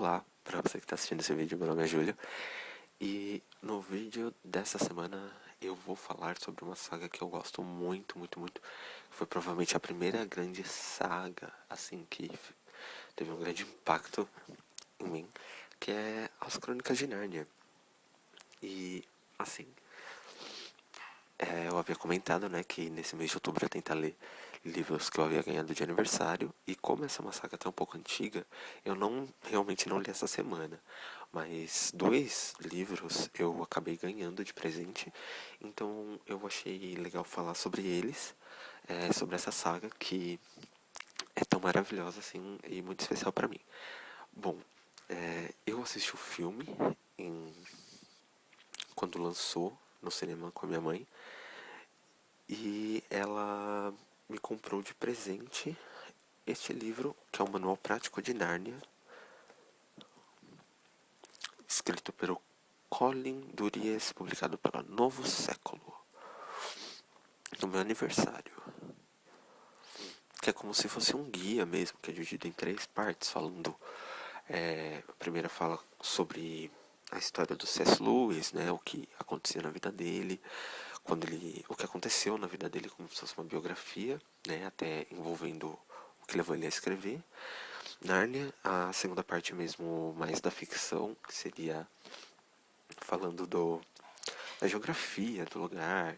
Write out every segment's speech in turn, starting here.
Olá, para você que está assistindo esse vídeo, meu nome é Júlio. E no vídeo dessa semana eu vou falar sobre uma saga que eu gosto muito, muito, muito. Foi provavelmente a primeira grande saga, assim, que teve um grande impacto em mim, que é As Crônicas de Nárnia. E, assim, eu havia comentado, né, que nesse mês de outubro eu ia tentar ler livros que eu havia ganhado de aniversário. E como essa é uma saga até um pouco antiga, eu realmente não li essa semana. Mas dois livros eu acabei ganhando de presente. Então eu achei legal falar sobre eles, sobre essa saga que é tão maravilhosa assim e muito especial para mim. Bom, eu assisti o filme em, quando lançou no cinema com a minha mãe. E ela me comprou de presente este livro, que é o Manual Prático de Nárnia, escrito pelo Colin Duriez, publicado pela Novo Século, no meu aniversário. Que é como se fosse um guia mesmo, que é dividido em três partes, falando... a primeira fala sobre a história do C.S. Lewis, né, o que acontecia na vida dele, o que aconteceu na vida dele, como se fosse uma biografia, né, até envolvendo o que levou ele a escrever Nárnia. A segunda parte mesmo mais da ficção, que seria falando da geografia do lugar,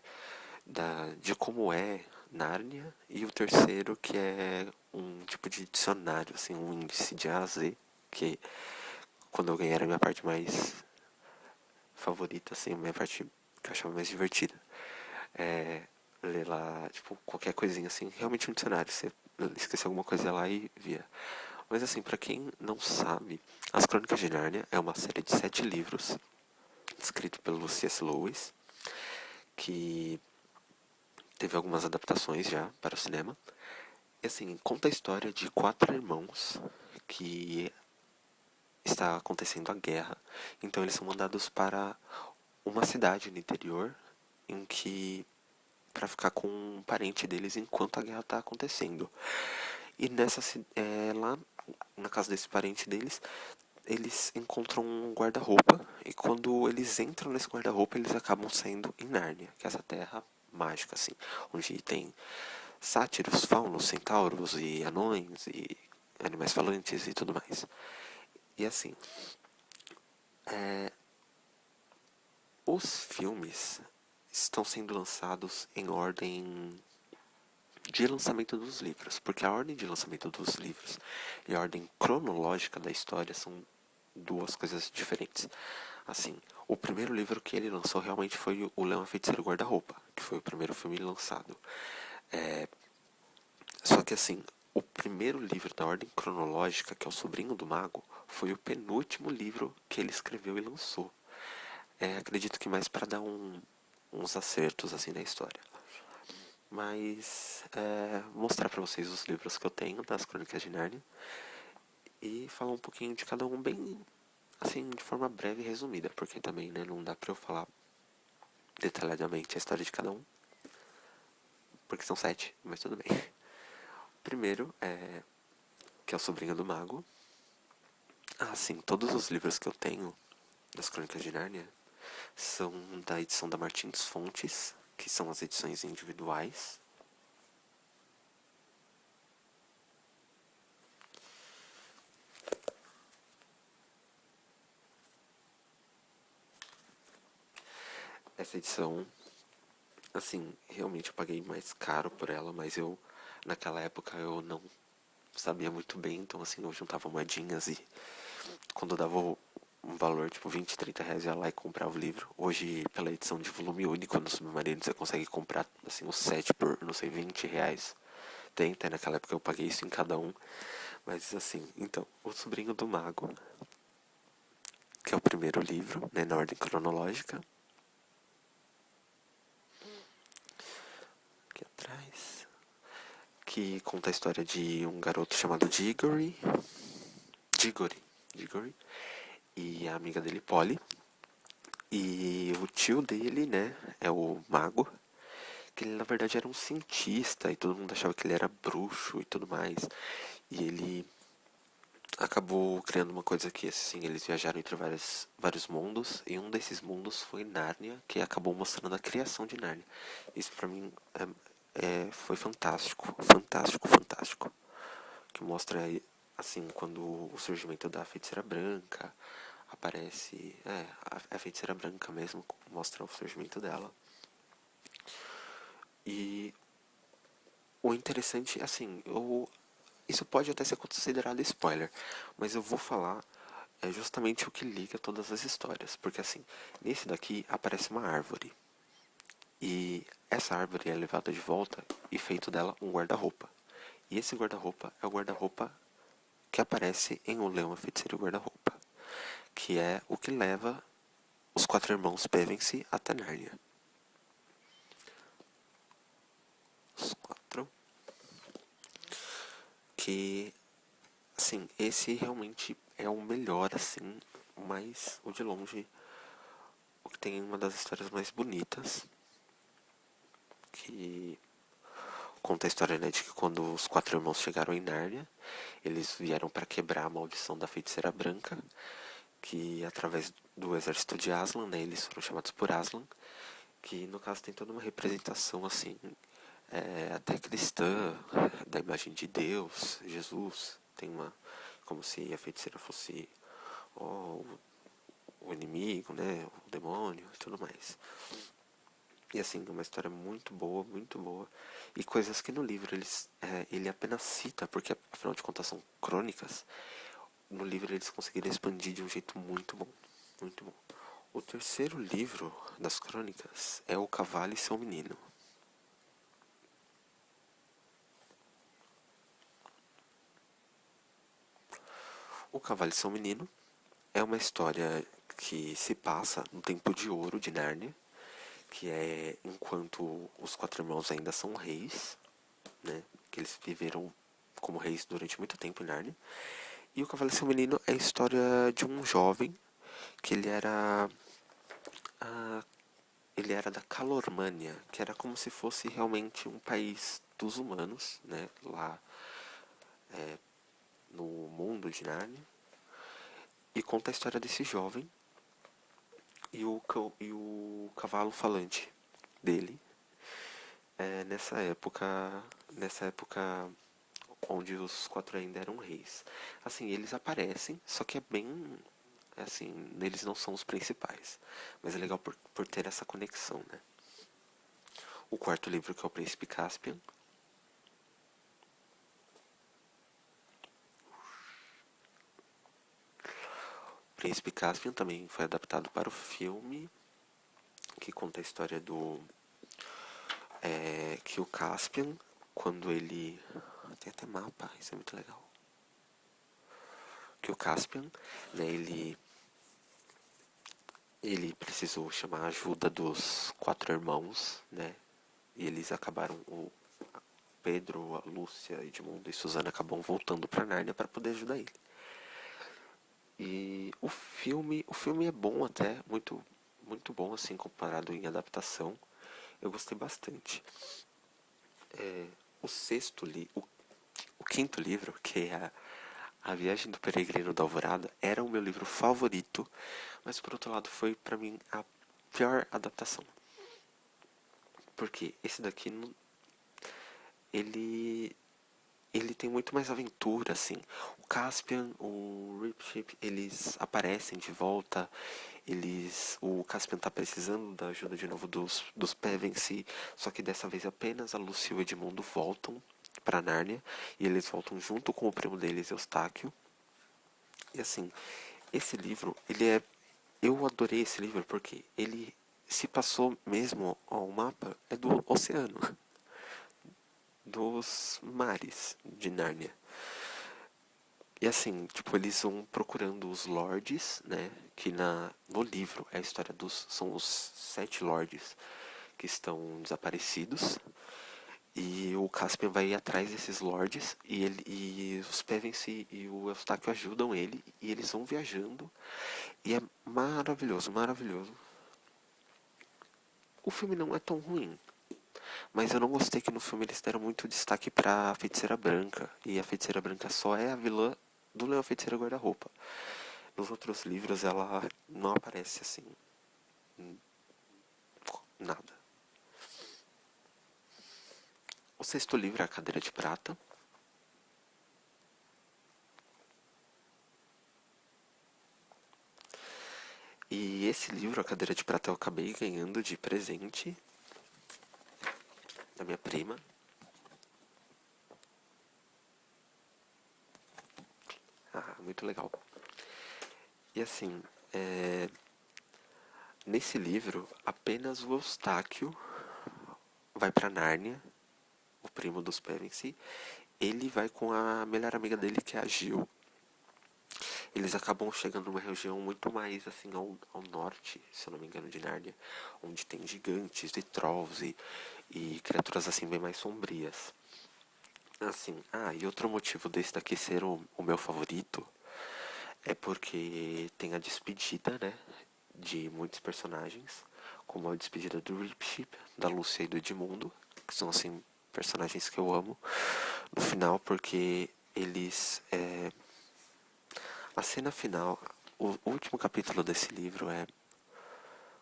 de como é Nárnia, e o terceiro que é um tipo de dicionário, assim, um índice de A a Z, que quando eu ganhei era a minha parte mais favorita, assim, a minha parte que eu achava mais divertida. Ler lá, tipo, qualquer coisinha assim, realmente um dicionário, você esqueceu alguma coisa lá e via. Mas assim, pra quem não sabe, As Crônicas de Nárnia é uma série de 7 livros, escrito pelo C.S. Lewis, que teve algumas adaptações já para o cinema. E assim, conta a história de 4 irmãos que está acontecendo a guerra. Então eles são mandados para uma cidade no interior em que para ficar com um parente deles enquanto a guerra está acontecendo. E lá na casa desse parente deles, eles encontram um guarda-roupa, e quando eles entram nesse guarda-roupa, eles acabam saindo em Nárnia, que é essa terra mágica, assim, onde tem sátiros, faunos, centauros e anões e animais falantes e tudo mais. E assim, os filmes estão sendo lançados em ordem de lançamento dos livros, porque a ordem de lançamento dos livros e a ordem cronológica da história são duas coisas diferentes. Assim, o primeiro livro que ele lançou realmente foi O Leão, a Feiticeira e o Guarda-Roupa, que foi o primeiro filme lançado. Só que assim, o primeiro livro da ordem cronológica, que é O Sobrinho do Mago, foi o penúltimo livro que ele escreveu e lançou. Acredito que mais para dar uns acertos assim na história. Mas mostrar para vocês os livros que eu tenho das Crônicas de Nárnia e falar um pouquinho de cada um bem assim, de forma breve e resumida, porque também, né, não dá pra eu falar detalhadamente a história de cada um, porque são 7, mas tudo bem. O primeiro que é o Sobrinho do Mago. Sim, todos os livros que eu tenho das Crônicas de Nárnia são da edição da Martins Fontes, que são as edições individuais. Essa edição, assim, realmente eu paguei mais caro por ela, mas naquela época, eu não sabia muito bem, então assim, eu juntava moedinhas e quando eu dava um valor, tipo 20, 30 reais, eu ia lá e comprava o livro. Hoje, pela edição de volume único no Submarino, você consegue comprar, assim, o 7 por, não sei, 20 reais. Até naquela época eu paguei isso em cada um. Mas assim, então, O Sobrinho do Mago, que é o primeiro livro, né, na ordem cronológica. Aqui atrás. Que conta a história de um garoto chamado Digory. E a amiga dele, Polly. E o tio dele, né, é o mago, que ele na verdade era um cientista e todo mundo achava que ele era bruxo e tudo mais. E ele acabou criando uma coisa que, assim, eles viajaram entre vários mundos, e um desses mundos foi Nárnia, que acabou mostrando a criação de Nárnia. Isso pra mim foi fantástico, fantástico, fantástico. Que mostra, assim, quando o surgimento da Feiticeira Branca aparece, a Feiticeira Branca mesmo mostra o surgimento dela. E o interessante, assim, isso pode até ser considerado spoiler, mas eu vou falar justamente o que liga todas as histórias. Porque, assim, nesse daqui aparece uma árvore. E essa árvore é levada de volta e feito dela um guarda-roupa. E esse guarda-roupa é o guarda-roupa que aparece em O Leão, a Feiticeira e o Guarda-Roupa, que é o que leva os quatro irmãos Pevensie até Nárnia. Os quatro. Que, assim, esse realmente é o melhor, assim, mas o de longe, o que tem uma das histórias mais bonitas, que conta a história, né, de que quando os quatro irmãos chegaram em Nárnia, eles vieram para quebrar a maldição da Feiticeira Branca, que através do exército de Aslan, né, eles foram chamados por Aslan, que no caso tem toda uma representação assim, até cristã, da imagem de Deus, Jesus, tem uma, como se a feiticeira fosse ó, o inimigo, né, o demônio e tudo mais. E assim, é uma história muito boa, e coisas que no livro ele apenas cita, porque afinal de contas são crônicas, no livro eles conseguiram expandir de um jeito muito bom, muito bom. O terceiro livro das crônicas é O Cavalo e Seu Menino. O Cavalo e Seu Menino é uma história que se passa no tempo de ouro de Nárnia, que é enquanto os quatro irmãos ainda são reis, né? Que eles viveram como reis durante muito tempo em Nárnia. E o Cavalo e Seu Menino é a história de um jovem que a, ele era da Calormânia, que era como se fosse realmente um país dos humanos, né? Lá no mundo de Nárnia. E conta a história desse jovem e o cavalo falante dele, nessa época onde os quatro ainda eram reis. Assim, eles aparecem, só que é bem, assim, eles não são os principais, mas é legal por ter essa conexão, né? O quarto livro, que é o Príncipe Caspian, Príncipe Caspian também foi adaptado para o filme, que conta a história do que o Caspian, quando ele tem até mapa, isso é muito legal. Que o Caspian, né, ele precisou chamar a ajuda dos quatro irmãos, né? E eles acabaram, o Pedro, a Lúcia, Edmundo e Susana acabam voltando para Nárnia para poder ajudar ele. E o filme é bom até, muito bom assim comparado em adaptação. Eu gostei bastante. O sexto o quinto livro, que é a Viagem do Peregrino da Alvorada, era o meu livro favorito, mas por outro lado foi para mim a pior adaptação. Porque esse daqui ele ele tem muito mais aventura, assim. O Caspian, o Ripship, eles aparecem de volta. O Caspian tá precisando da ajuda de novo dos Pevensie, só que dessa vez apenas a Lucy e o Edmundo voltam para Nárnia, e eles voltam junto com o primo deles, Eustáquio. E assim, esse livro, eu adorei esse livro porque ele se passou mesmo, ó, o mapa é do oceano, dos mares de Nárnia. E assim, tipo, eles vão procurando os lords, né? Que no livro é a história são os 7 lords que estão desaparecidos. E o Caspian vai ir atrás desses lords e os Pevensie e o Eustáquio ajudam ele e eles vão viajando. E é maravilhoso, maravilhoso. O filme não é tão ruim, mas eu não gostei que no filme eles deram muito destaque pra Feiticeira Branca. E a Feiticeira Branca só é a vilã do Leão Feiticeiro Guarda-Roupa. Nos outros livros ela não aparece assim, nada. O sexto livro é A Cadeira de Prata. E esse livro, A Cadeira de Prata, eu acabei ganhando de presente da minha prima. Ah, muito legal. E assim, nesse livro, apenas o Eustáquio vai pra Nárnia, o primo dos Pevensie. Ele vai com a melhor amiga dele, que é a Gil. Eles acabam chegando numa região muito mais assim ao norte, se eu não me engano, de Nárnia, onde tem gigantes e trolls e criaturas assim bem mais sombrias. Assim, e outro motivo desse daqui ser o meu favorito é porque tem a despedida, né, de muitos personagens, como a despedida do Ripship, da Lúcia e do Edmundo, que são assim personagens que eu amo no final, porque eles a cena final, o último capítulo desse livro é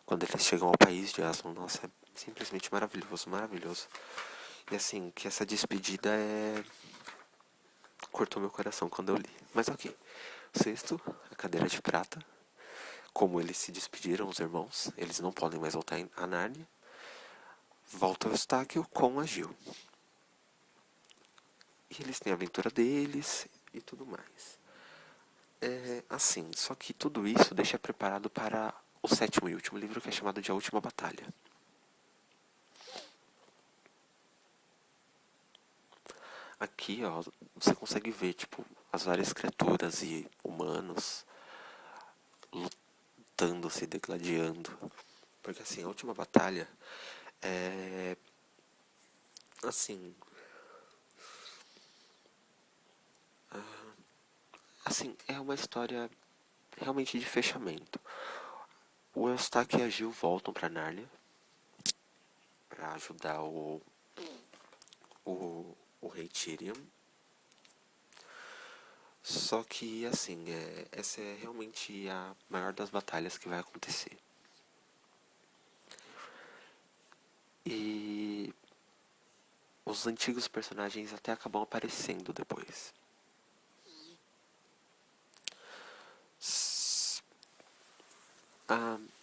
quando eles chegam ao país de Aslan. Nossa, é simplesmente maravilhoso, maravilhoso. E assim, que essa despedida cortou meu coração quando eu li. Mas ok. Sexto, A Cadeira de Prata. Como eles se despediram, os irmãos, eles não podem mais voltar a Nárnia. Volta o Eustáquio com a Gil. E eles têm a aventura deles e tudo mais. Assim, só que tudo isso deixa preparado para o sétimo e último livro, que é chamado de A Última Batalha. Aqui, ó, você consegue ver, tipo, as várias criaturas e humanos lutando, se degladiando. Porque, assim, a última batalha é... Assim... Assim, é uma história realmente de fechamento. O Eustáquio e a Gil voltam pra Nárnia pra ajudar o rei Tyrion. Só que, assim, essa é realmente a maior das batalhas que vai acontecer. E os antigos personagens até acabam aparecendo depois.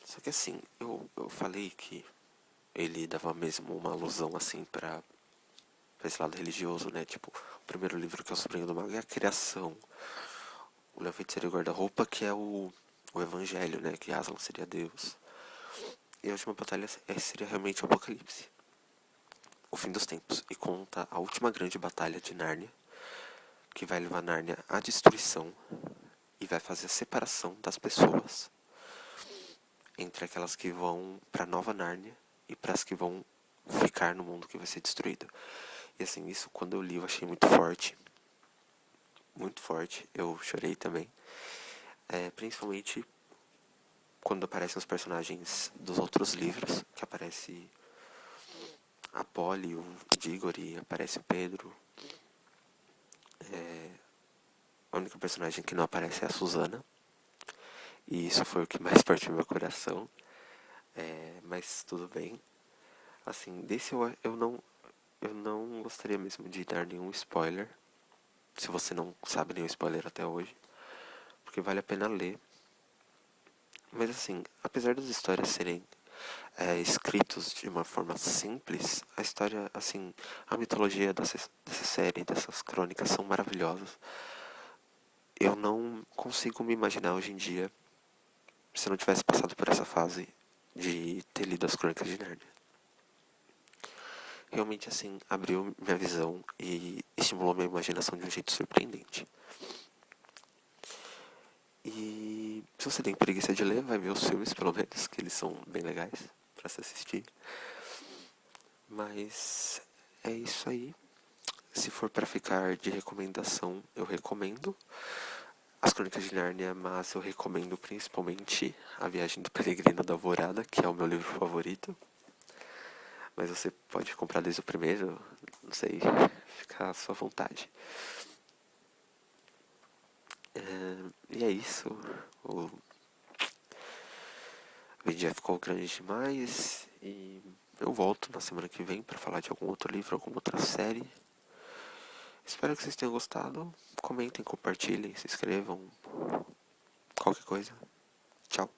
Só que assim, eu falei que ele dava mesmo uma alusão assim pra esse lado religioso, né? Tipo, o primeiro livro, que é o Sobrinho do Mago, é a criação. O Leão Feiticeiro e Guarda-Roupa, que é o Evangelho, né? Que Aslan seria Deus. E a última batalha seria realmente o Apocalipse, o fim dos tempos. E conta a última grande batalha de Nárnia, que vai levar Nárnia à destruição e vai fazer a separação das pessoas entre aquelas que vão pra Nova Nárnia e para as que vão ficar no mundo que vai ser destruído. E assim, isso quando eu li eu achei muito forte. Muito forte. Eu chorei também. Principalmente quando aparecem os personagens dos outros livros, que aparece a Polly, o Diggory, aparece o Pedro. A única personagem que não aparece é a Susana. E isso foi o que mais partiu meu coração. Mas tudo bem. Assim, desse eu não gostaria mesmo de dar nenhum spoiler. Se você não sabe nenhum spoiler até hoje. Porque vale a pena ler. Mas assim, apesar das histórias serem escritos de uma forma simples, a história, assim, a mitologia dessa série, dessas crônicas são maravilhosas. Eu não consigo me imaginar hoje em dia se eu não tivesse passado por essa fase de ter lido as crônicas de Nárnia. Realmente, assim, abriu minha visão e estimulou minha imaginação de um jeito surpreendente. E se você tem preguiça de ler, vai ver os filmes, pelo menos, que eles são bem legais pra se assistir. Mas é isso aí. Se for pra ficar de recomendação, eu recomendo As Crônicas de Nárnia, mas eu recomendo principalmente A Viagem do Peregrino da Alvorada, que é o meu livro favorito. Mas você pode comprar desde o primeiro, não sei, fica à sua vontade. E é isso. O vídeo já ficou grande demais. E eu volto na semana que vem para falar de algum outro livro, alguma outra série. Espero que vocês tenham gostado. Comentem, compartilhem, se inscrevam. Qualquer coisa. Tchau.